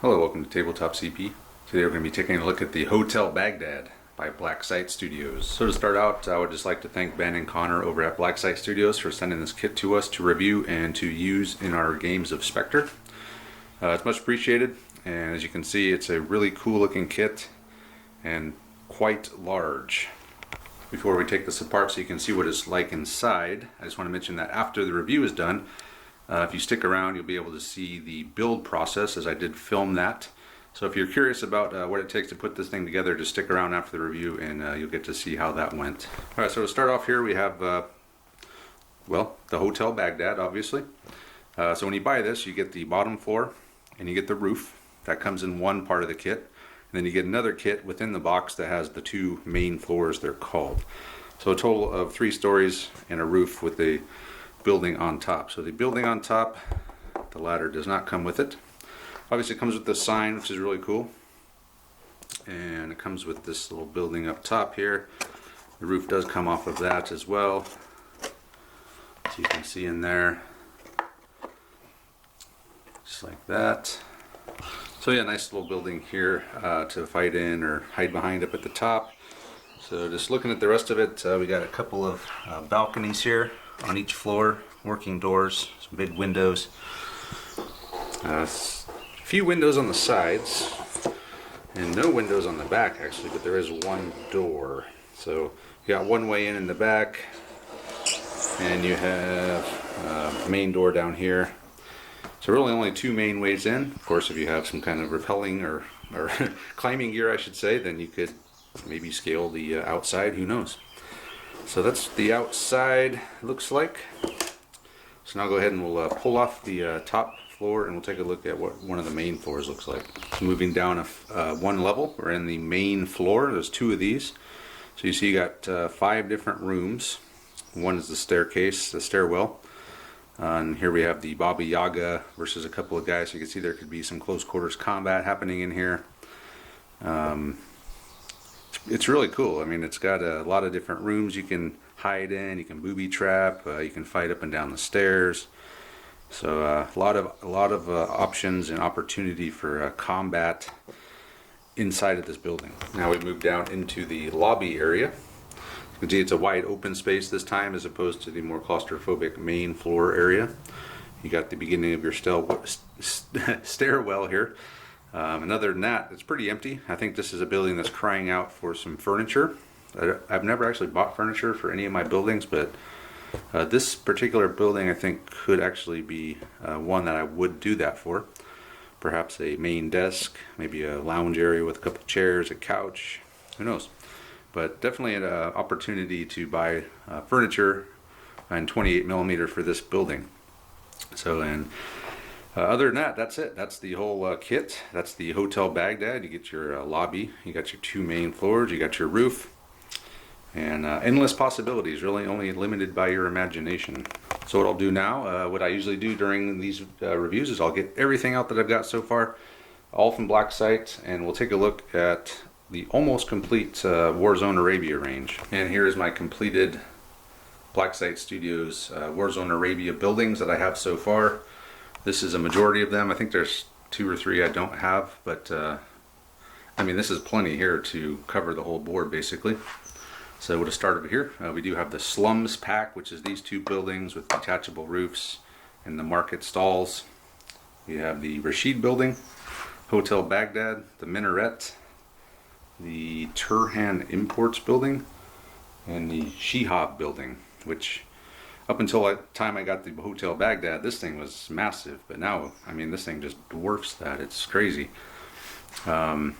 Hello, welcome to Tabletop CP. Today we're going to be taking a look at the Hotel Baghdad by Black Site Studios. So to start out, I would just like to thank Ben and Connor over at Black Site Studios for sending this kit to us to review and to use in our games of Spectre. It's much appreciated, and as you can see, it's a really cool looking kit and quite large. Before we take this apart so you can see what it's like inside, I just want to mention that after the review is done, if you stick around, you'll be able to see the build process, as I did film that. So if you're curious about what it takes to put this thing together, just stick around after the review and you'll get to see how that went. Alright, so to start off here we have, well, the Hotel Baghdad, obviously. So when you buy this, you get the bottom floor and you get the roof. That comes in one part of the kit. And then you get another kit within the box that has the two main floors, they're called. So a total of 3 stories and a roof with the building on top. So the building on top, the ladder does not come with it. Obviously it comes with the sign, which is really cool, and it comes with this little building up top here. The roof does come off of that as well, so you can see in there, just like that. So yeah, nice little building here to fight in or hide behind up at the top. So just looking at the rest of it, we got a couple of balconies here on each floor, working doors, some big windows, a few windows on the sides, and no windows on the back actually, but there is one door. So you got one way in the back, and you have a main door down here. So really only 2 main ways in. Of course, if you have some kind of rappelling or climbing gear, I should say, then you could maybe scale the outside, who knows. So that's the outside looks like. So now I'll go ahead and we'll pull off the top floor and we'll take a look at what one of the main floors looks like. So moving down one level, we're in the main floor. There's 2 of these. So you see you got 5 different rooms. One is the staircase, the stairwell. And here we have the Baba Yaga versus a couple of guys. So you can see there could be some close quarters combat happening in here. It's really cool. I mean, it's got a lot of different rooms you can hide in. You can booby trap. You can fight up and down the stairs. So a lot of options and opportunity for combat inside of this building. Now we move down into the lobby area. You can see it's a wide open space this time, as opposed to the more claustrophobic main floor area. You got the beginning of your stairwell here. And other than that, it's pretty empty. I think this is a building that's crying out for some furniture. I've never actually bought furniture for any of my buildings, but this particular building I think could actually be one that I would do that for. Perhaps a main desk, maybe a lounge area with a couple chairs, a couch, who knows. But definitely an opportunity to buy furniture in 28mm for this building. So, and other than that, that's it. That's the whole kit. That's the Hotel Baghdad. You get your lobby, you got your 2 main floors, you got your roof, and endless possibilities, really only limited by your imagination. So what I'll do now, what I usually do during these reviews, is I'll get everything out that I've got so far, all from Black Site, and we'll take a look at the almost complete Warzone Arabia range. And here is my completed Black Site Studios Warzone Arabia buildings that I have so far. This is a majority of them. I think there's 2 or 3 I don't have, but I mean, this is plenty here to cover the whole board basically. So we'll just start over here. We do have the Slums pack, which is these 2 buildings with detachable roofs and the market stalls. We have the Rashid building, Hotel Baghdad, the Minaret, the Turhan Imports building, and the Shihab building, which up until the time I got the Hotel Baghdad, this thing was massive, but now, I mean, this thing just dwarfs that. It's crazy. But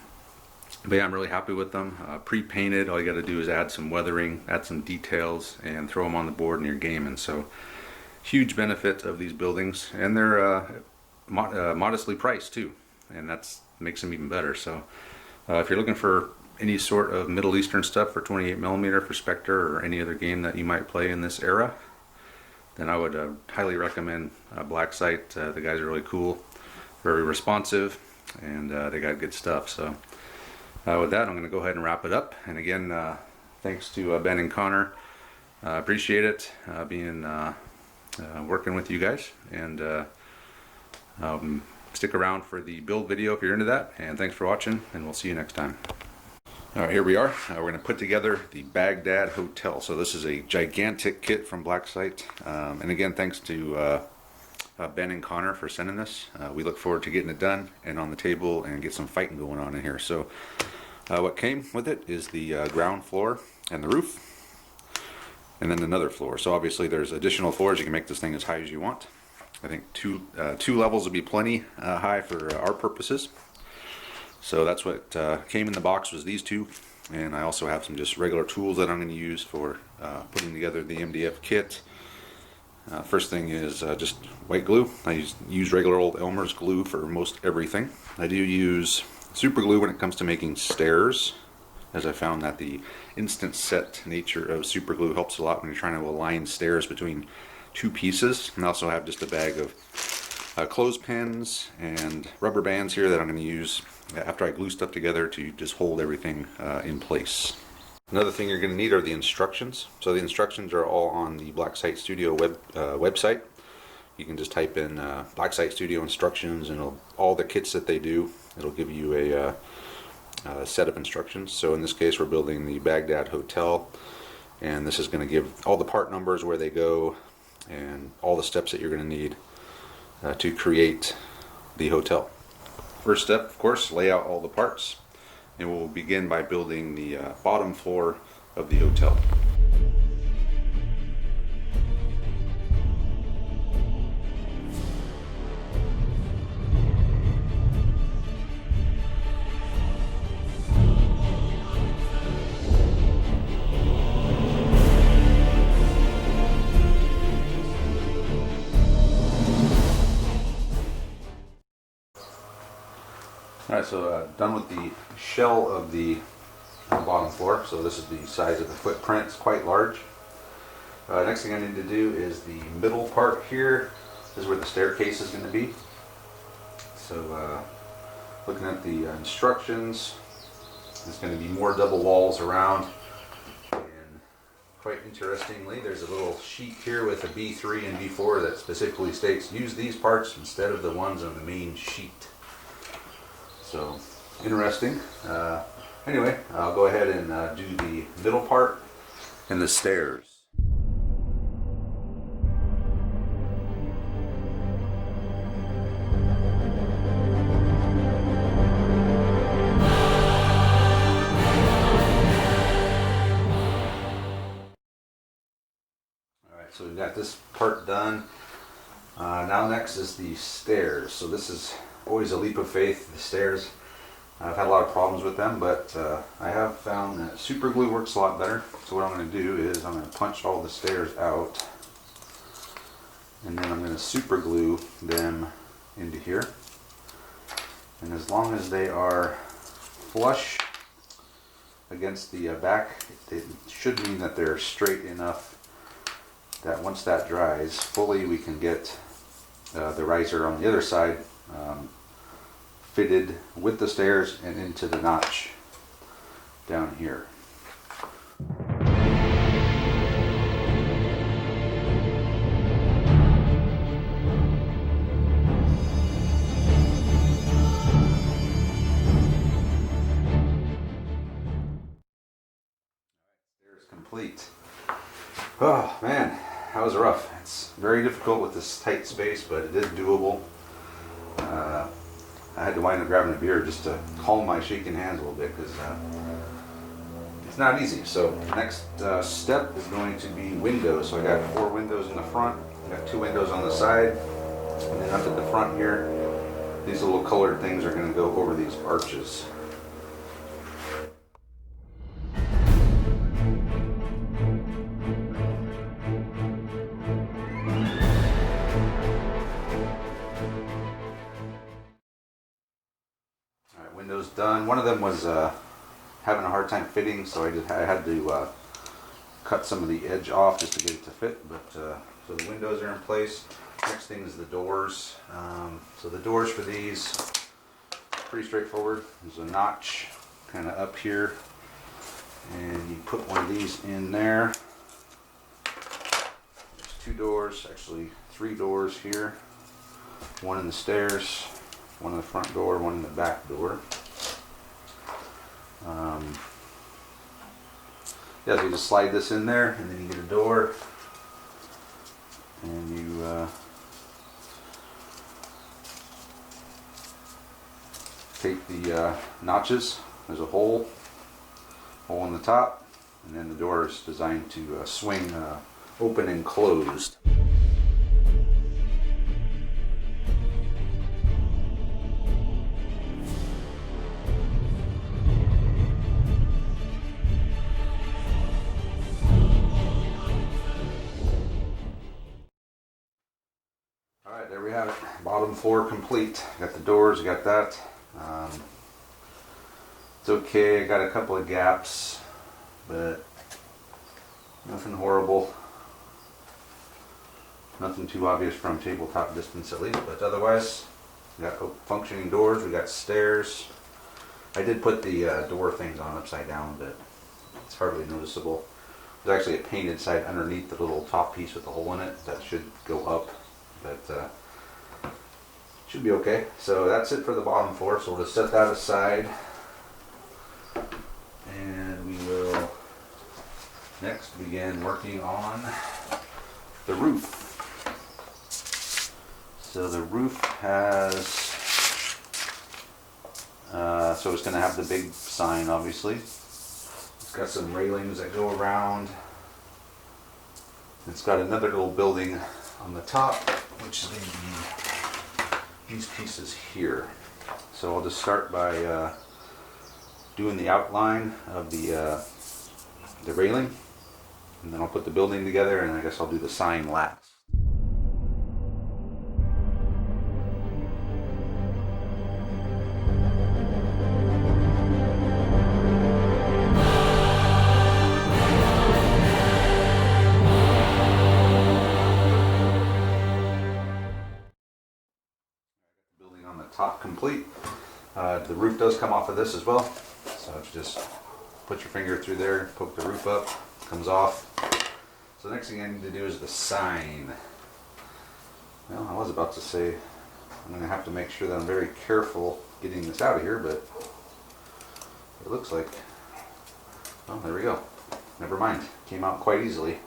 yeah, I'm really happy with them. Pre-painted, all you got to do is add some weathering, add some details, and throw them on the board and you're gaming. So, huge benefit of these buildings, and they're modestly priced too, and that makes them even better. So, if you're looking for any sort of Middle Eastern stuff for 28mm for Spectre or any other game that you might play in this era, then I would highly recommend Black Site. The guys are really cool, very responsive, and they got good stuff. So with that, I'm going to go ahead and wrap it up. And again, thanks to Ben and Connor. Appreciate it being working with you guys, and stick around for the build video if you're into that, and thanks for watching, and we'll see you next time. Alright, here we are. We're going to put together the Baghdad Hotel. So this is a gigantic kit from Blacksite. And again, thanks to Ben and Connor for sending this. We look forward to getting it done and on the table and get some fighting going on in here. So what came with it is the ground floor and the roof, and then another floor. So obviously there's additional floors. You can make this thing as high as you want. I think two levels would be plenty high for our purposes. So that's what came in the box, was these two, and I also have some just regular tools that I'm going to use for putting together the MDF kit. First thing is just white glue. I use regular old Elmer's glue for most everything. I do use super glue when it comes to making stairs, as I found that the instant set nature of super glue helps a lot when you're trying to align stairs between two pieces. And I also have just a bag of clothespins and rubber bands here that I'm going to use after I glue stuff together to just hold everything in place. Another thing you're going to need are the instructions. So the instructions are all on the Blacksite Studio website. You can just type in Blacksite Studio instructions, and all the kits that they do, it'll give you a set of instructions. So in this case, we're building the Baghdad Hotel, and this is going to give all the part numbers, where they go, and all the steps that you're going to need to create the hotel. First step, of course, lay out all the parts, and we'll begin by building the bottom floor of the hotel. Alright, so done with the shell of the bottom floor. So this is the size of the footprint. It's quite large. Next thing I need to do is the middle part here. This is where the staircase is going to be. So looking at the instructions, there's going to be more double walls around. And quite interestingly, there's a little sheet here with a B3 and B4 that specifically states use these parts instead of the ones on the main sheet. So, interesting. Anyway, I'll go ahead and do the middle part and the stairs. Alright, so we've got this part done. Now next is the stairs. So this is always a leap of faith, the stairs. I've had a lot of problems with them, but I have found that super glue works a lot better. So what I'm going to do is I'm going to punch all the stairs out, and then I'm going to super glue them into here. And as long as they are flush against the back, it should mean that they're straight enough that once that dries fully, we can get the riser on the other side fitted with the stairs and into the notch down here. Stairs complete. Oh man, that was rough. It's very difficult with this tight space, but it is doable. I had to wind up grabbing a beer just to calm my shaking hands a little bit, because it's not easy. So next step is going to be windows. So I got 4 windows in the front, I got 2 windows on the side, and then up at the front here, these little colored things are going to go over these arches. Windows done. One of them was having a hard time fitting, so I had to cut some of the edge off just to get it to fit. But so the windows are in place. Next thing is the doors. So the doors for these, pretty straightforward. There's a notch kind of up here, and you put one of these in there. There's 2 doors, actually 3 doors here. One in the stairs, one in the front door, one in the back door. Yeah, so you just slide this in there, and then you get a door, and you take the notches. There's a hole in the top, and then the door is designed to swing open and closed. Alright, there we have it. Bottom floor complete. Got the doors, got that. It's okay, I got a couple of gaps, but nothing horrible. Nothing too obvious from tabletop distance at least, but otherwise, we got functioning doors, we got stairs. I did put the door things on upside down, but it's hardly noticeable. There's actually a painted side underneath the little top piece with the hole in it that should go up, but should be okay. So that's it for the bottom floor, so we'll just set that aside. And we will next begin working on the roof. So the roof has, so it's going to have the big sign obviously. It's got some railings that go around. It's got another little building on the top, which is going to be these pieces here. So I'll just start by doing the outline of the railing, and then I'll put the building together, and I guess I'll do the sign last. Building on the top complete. The roof does come off of this as well, so it's just put your finger through there, poke the roof up, comes off. So the next thing I need to do is the sign. Well, I was about to say I'm going to have to make sure that I'm very careful getting this out of here, but it looks like, well, there we go. Never mind, came out quite easily.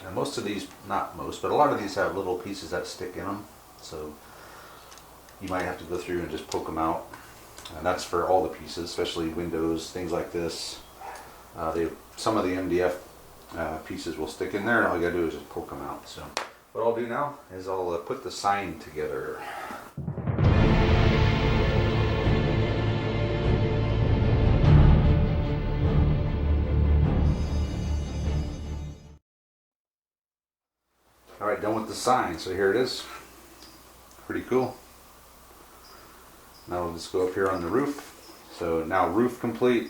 And most of these, not most, but a lot of these have little pieces that stick in them, so you might have to go through and just poke them out. And that's for all the pieces, especially windows, things like this. Some of the MDF pieces will stick in there, and all you gotta do is just poke them out. So what I'll do now is I'll put the sign together. Alright, done with the sign. So here it is. Pretty cool. Now we'll just go up here on the roof. So now roof complete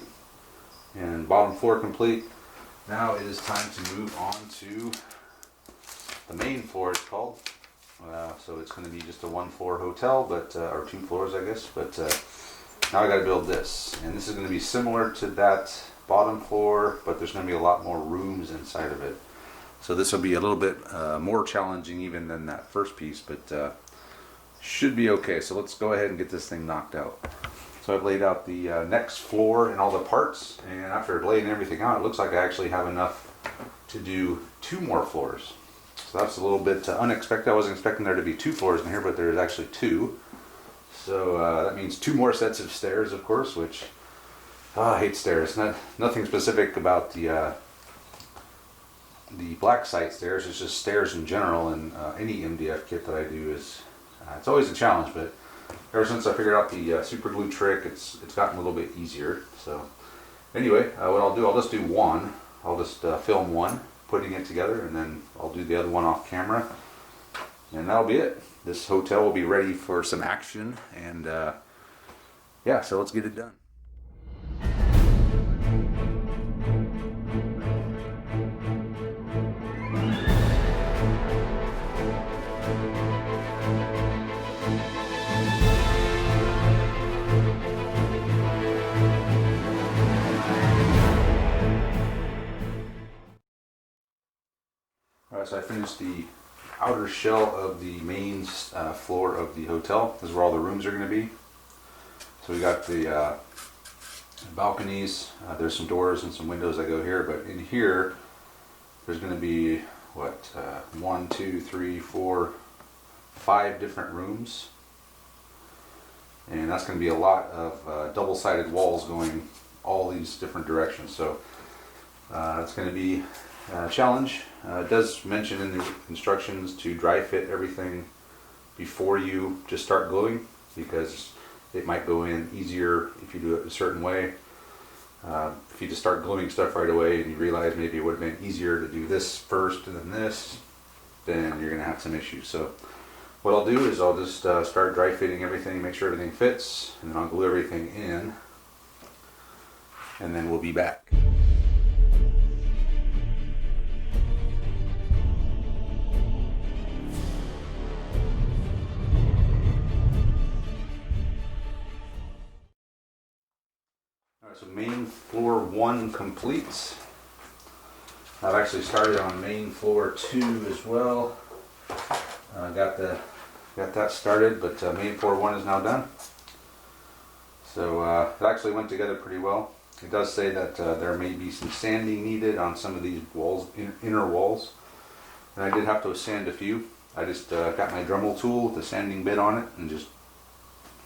and bottom floor complete. Now it is time to move on to the main floor, it's called. So it's going to be just a one floor hotel, but or 2 floors I guess, but now I got to build this. And this is going to be similar to that bottom floor, but there's going to be a lot more rooms inside of it. So this will be a little bit more challenging even than that first piece, but should be okay. So let's go ahead and get this thing knocked out. So I've laid out the next floor and all the parts, and after laying everything out, it looks like I actually have enough to do 2 more floors. So that's a little bit unexpected. I wasn't expecting there to be 2 floors in here, but there's actually 2. So that means 2 more sets of stairs, of course, which I hate stairs. Nothing specific about the black site stairs. It's just stairs in general, and any MDF kit that I do is it's always a challenge, but ever since I figured out the super glue trick, it's gotten a little bit easier. So anyway, what I'll do, I'll just do one. I'll just film one, putting it together, and then I'll do the other one off camera, and that'll be it. This hotel will be ready for some action, and yeah, so let's get it done. Alright, so I finished the outer shell of the main floor of the hotel. This is where all the rooms are going to be. So we got the balconies. There's some doors and some windows that go here, but in here there's going to be what, 1, 2, 3, 4, 5 different rooms, and that's going to be a lot of double-sided walls going all these different directions. So it's going to be a challenge. It does mention in the instructions to dry fit everything before you just start gluing, because it might go in easier if you do it a certain way. If you just start gluing stuff right away and you realize maybe it would have been easier to do this first and then this, then you're going to have some issues. So what I'll do is I'll just start dry fitting everything, make sure everything fits, and then I'll glue everything in, and then we'll be back. Alright, so main floor 1 completes. I've actually started on main floor 2 as well. Got that started, but main floor 1 is now done. So it actually went together pretty well. It does say that there may be some sanding needed on some of these walls, inner walls, and I did have to sand a few. I just got my Dremel tool with the sanding bit on it in just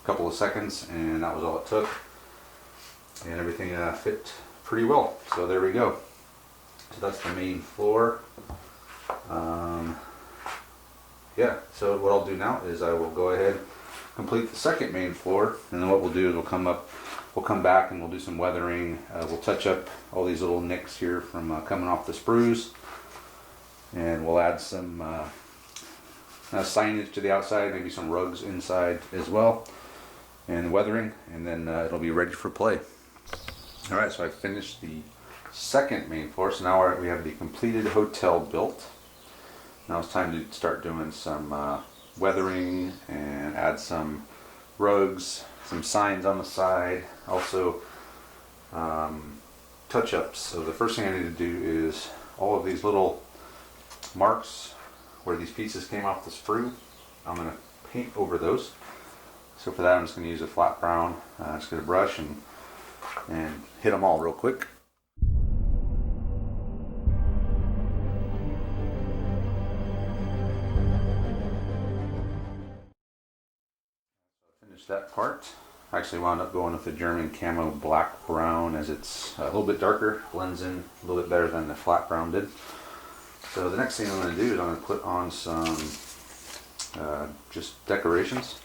a couple of seconds, and that was all it took. And everything fit pretty well. So there we go. So that's the main floor. Yeah, so what I'll do now is I will go ahead, complete the second main floor, and then what we'll do is we'll come back and we'll do some weathering. We'll touch up all these little nicks here from coming off the sprues, and we'll add some signage to the outside, maybe some rugs inside as well, and weathering, and then it'll be ready for play. Alright, so I finished the second main floor, so now we have the completed hotel built. Now it's time to start doing some weathering and add some rugs, some signs on the side, also touch-ups. So the first thing I need to do is all of these little marks where these pieces came off the sprue, I'm going to paint over those. So for that I'm just going to use a flat brown, just get a brush and hit them all real quick. Finish that part. I actually wound up going with the German camo black brown, as it's a little bit darker, blends in a little bit better than the flat brown did. So the next thing I'm going to do is I'm going to put on some just decorations.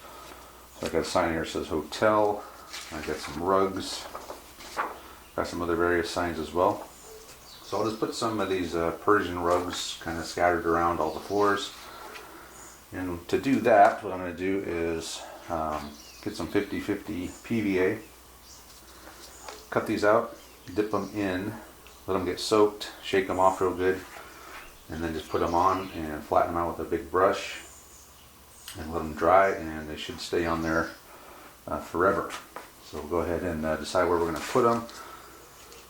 So I got a sign here that says hotel. I got some rugs. Got some other various signs as well. So I'll just put some of these Persian rugs kind of scattered around all the floors. And to do that, what I'm going to do is get some 50/50 PVA, cut these out, dip them in, let them get soaked, shake them off real good, and then just put them on and flatten them out with a big brush and let them dry, and they should stay on there forever. So we'll go ahead and decide where we're going to put them.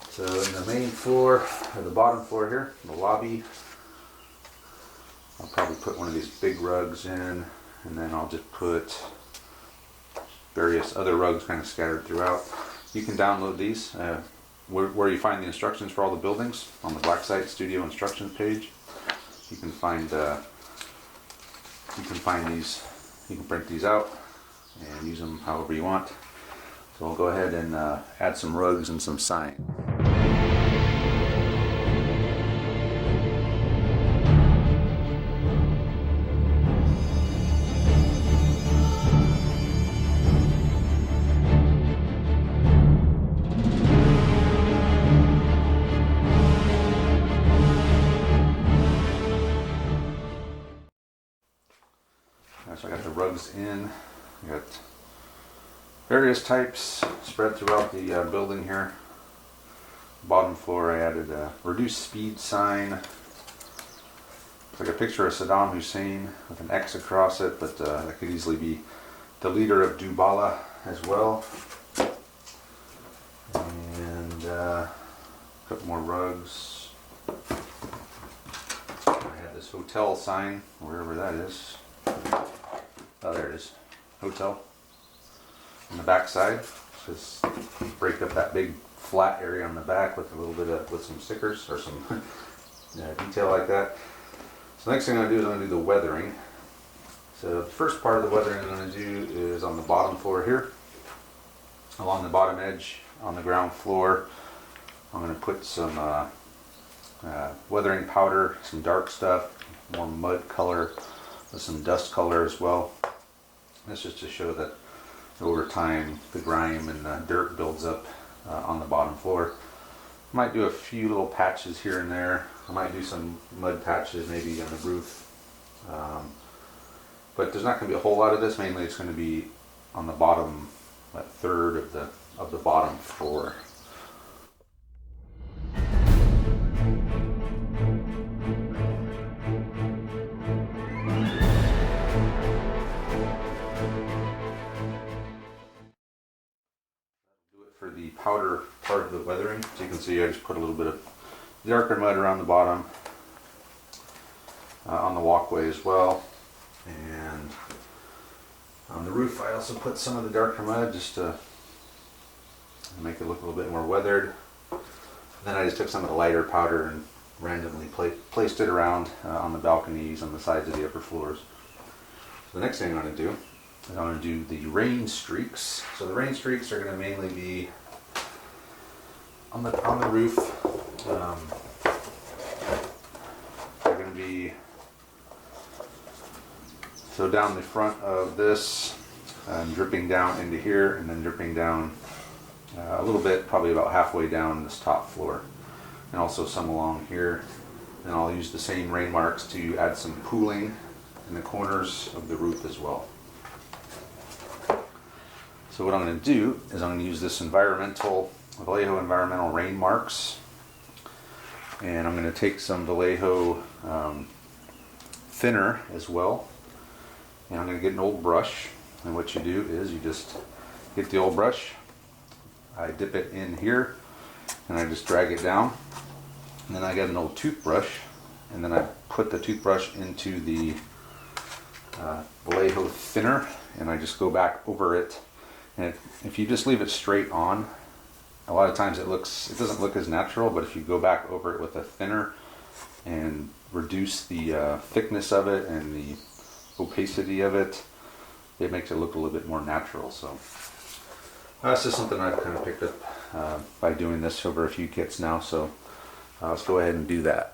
So in the main floor, or the bottom floor here, the lobby, I'll probably put one of these big rugs in, and then I'll just put various other rugs kind of scattered throughout. You can download these where you find the instructions for all the buildings on the Blacksite Studio instructions page. You can find these. You can print these out and use them however you want. So we'll go ahead and add some rugs and some signs. So I got the rugs in. I got various types spread throughout the building here. Bottom floor I added a reduced speed sign. It's like a picture of Saddam Hussein with an X across it, but that could easily be the leader of Dubala as well. And a couple more rugs. I had this hotel sign, wherever that is. Oh, there it is. Hotel. On the back side. Just break up that big flat area on the back with a little bit of, with some stickers or some detail like that. So the next thing I'm going to do is I'm going to do the weathering. So the first part of the weathering I'm going to do is on the bottom floor here. Along the bottom edge on the ground floor, I'm going to put some weathering powder, some dark stuff, more mud color, with some dust color as well. That's just to show that over time the grime and the dirt builds up on the bottom floor. I might do a few little patches here and there. I might do some mud patches maybe on the roof. But there's not going to be a whole lot of this. Mainly it's going to be on the bottom third of the bottom floor. For the powder part of the weathering, as you can see, I just put a little bit of darker mud around the bottom, on the walkway as well, and on the roof I also put some of the darker mud just to make it look a little bit more weathered. Then I just took some of the lighter powder and randomly placed it around on the balconies, on the sides of the upper floors. So the next thing I'm going to do, I'm going to do the rain streaks. So the rain streaks are going to mainly be on the roof. They're going to be so down the front of this, dripping down into here, and then dripping down a little bit, probably about halfway down this top floor, and also some along here. And I'll use the same rain marks to add some pooling in the corners of the roof as well. So what I'm going to do is I'm going to use this Vallejo environmental rain marks, and I'm going to take some Vallejo thinner as well, and I'm going to get an old brush. And what you do is you just get the old brush, I dip it in here, and I just drag it down, and then I get an old toothbrush, and then I put the toothbrush into the Vallejo thinner, and I just go back over it. And if you just leave it straight on, a lot of times it doesn't look as natural, but if you go back over it with a thinner and reduce the thickness of it and the opacity of it, it makes it look a little bit more natural. So that's just something I've kind of picked up by doing this over a few kits now. So let's go ahead and do that.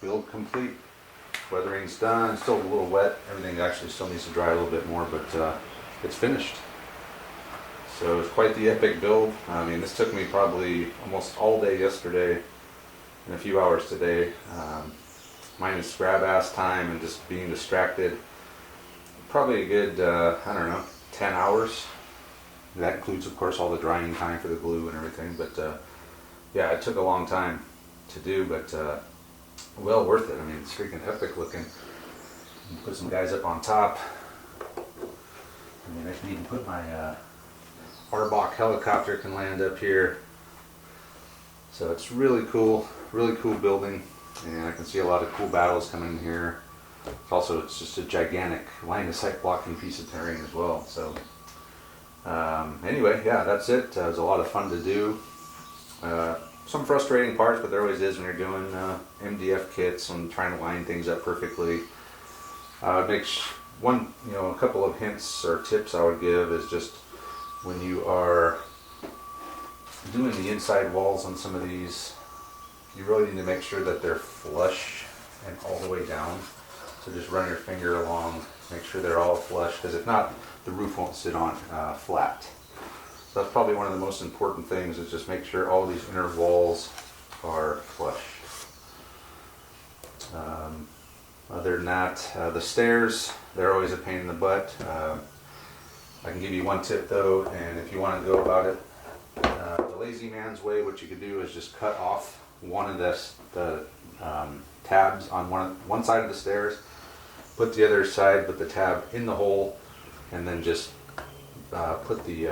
Build complete. Weathering's done. It's still a little wet. Everything actually still needs to dry a little bit more, but it's finished. So it's quite the epic build. I mean, this took me probably almost all day yesterday and a few hours today, minus grab ass time and just being distracted. Probably a good, I don't know, 10 hours. That includes, of course, all the drying time for the glue and everything. But yeah, it took a long time to do, but well worth it. I mean, it's freaking epic looking. Put some guys up on top. I mean, I can even put my Arbok helicopter can land up here. So it's really cool building, and I can see a lot of cool battles coming in here. It's just a gigantic line of sight blocking piece of terrain as well. So anyway, yeah, that's it. It was a lot of fun to do. Some frustrating parts, but there always is when you're doing MDF kits and trying to line things up perfectly. A couple of hints or tips I would give is just when you are doing the inside walls on some of these, you really need to make sure that they're flush and all the way down. So just run your finger along, make sure they're all flush, because if not, the roof won't sit on flat. So that's probably one of the most important things, is just make sure all these inner walls are flush. Other than that, the stairs, they're always a pain in the butt. I I can give you one tip though, and if you want to go about it the lazy man's way, what you could do is just cut off one of the tabs on one side of the stairs, put the other side with the tab in the hole, and then just put the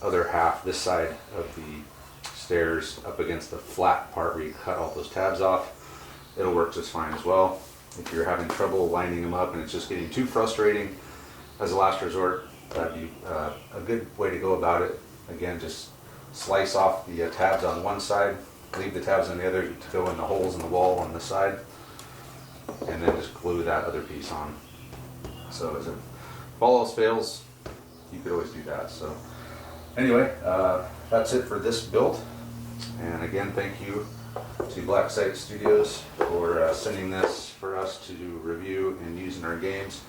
other half, this side of the stairs, up against the flat part where you cut all those tabs off. It'll work just fine as well. If you're having trouble lining them up and it's just getting too frustrating, as a last resort, that'd be a good way to go about it. Again, just slice off the tabs on one side, leave the tabs on the other to go in the holes in the wall on this side, and then just glue that other piece on. So if all else fails, you could always do that. So anyway, that's it for this build. And again, thank you to Black Site Studios for sending this for us to review and use in our games.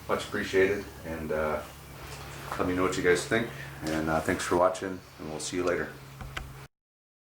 Much appreciated, and let me know what you guys think. And thanks for watching, and we'll see you later.